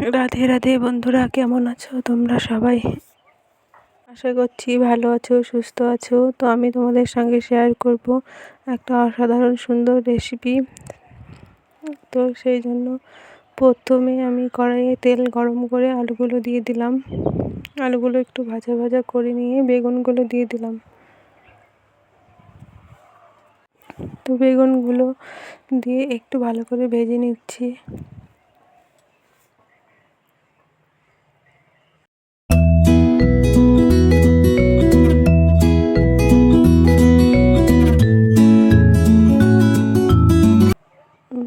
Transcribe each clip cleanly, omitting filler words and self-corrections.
রাধে রাধে বন্ধুরা, কেমন আছো তোমরা সবাই? আশা করছি ভালো আছো, সুস্থ আছো। তো আমি তোমাদের সঙ্গে শেয়ার করব একটা অসাধারণ সুন্দর রেসিপি। তো সেই জন্য প্রথমে আমি কড়াইয়ে তেল গরম করে আলুগুলো দিয়ে দিলাম। আলুগুলো একটু ভাজা ভাজা করে নিয়ে বেগুনগুলো দিয়ে দিলাম। তো বেগুনগুলো দিয়ে একটু ভালো করে ভেজে নিচ্ছি।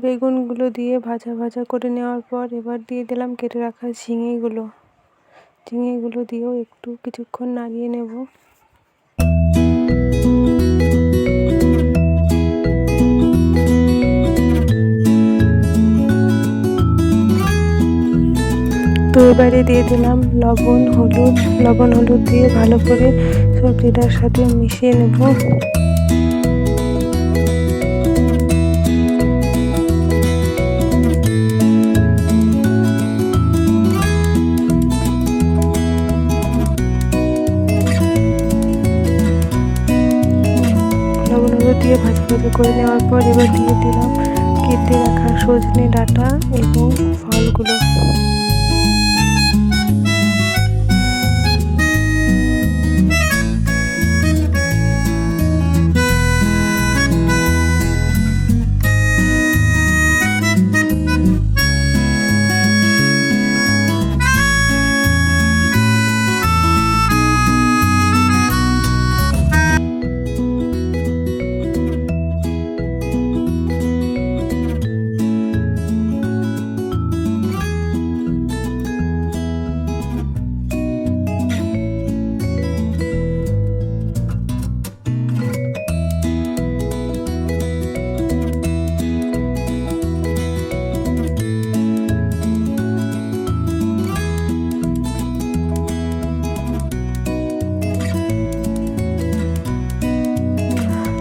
বেগুনগুলো দিয়ে ভাজা ভাজা করে নেওয়ার পর এবার দিয়ে দিলাম কেটে রাখা ঝিঙেগুলো দিয়েও একটু কিছুক্ষণ নাড়িয়ে নেব। তো এবারে দিয়ে দিলাম লবণ হলুদ দিয়ে ভালো করে সবজিটার সাথে মিশিয়ে নেব। লবণ হলুদ দিয়ে ভাজা ভাজা করে নেওয়ার পর এবার দিয়ে দিলাম কেটে রাখা সজনে ডাঁটা এবং ফলগুলো।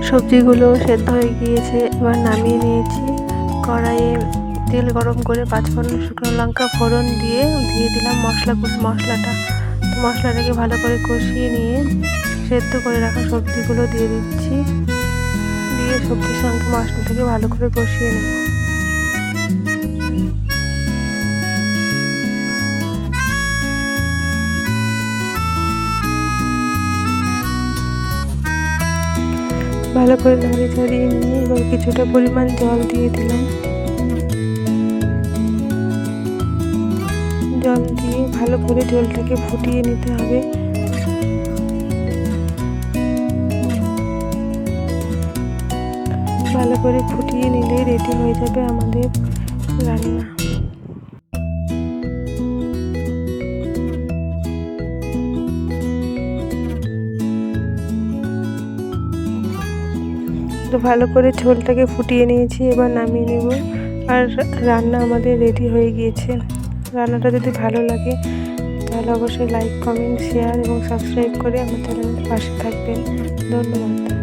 সবজিগুলো সেদ্ধ হয়ে গিয়েছে, এবার নামিয়ে নিয়েছি। কড়াইয়ে তেল গরম করে পাঁচফোড়ন, শুকনো লঙ্কা ফোড়ন দিয়ে দিলাম মশলাটা। তো মশলাটাকে ভালো করে কষিয়ে নিয়ে সেদ্ধ করে রাখা সবজিগুলো দিয়ে দিচ্ছি। দিয়ে সবজির সঙ্গে মশলাটাকে ভালো করে কষিয়ে নেব। ভালো করে নাড়িয়ে চাড়িয়ে নিয়ে এবার কিছুটা পরিমাণ জল দিয়ে দিলাম। জল দিয়ে ভালো করে ঝোলটাকে ফুটিয়ে নিতে হবে। ভালো করে ফুটিয়ে নিলে রেডি হয়ে যাবে আমাদের রান্না। তো ভালো করে ঝোলটাকে ফুটিয়ে নিয়েছি, এবার নামিয়ে নেব। আর রান্না আমাদের রেডি হয়ে গিয়েছে। রান্নাটা যদি ভালো লাগে তাহলে অবশ্যই লাইক, কমেন্ট, শেয়ার এবং সাবস্ক্রাইব করে আমার চ্যানেলের পাশে থাকবেন। ধন্যবাদ।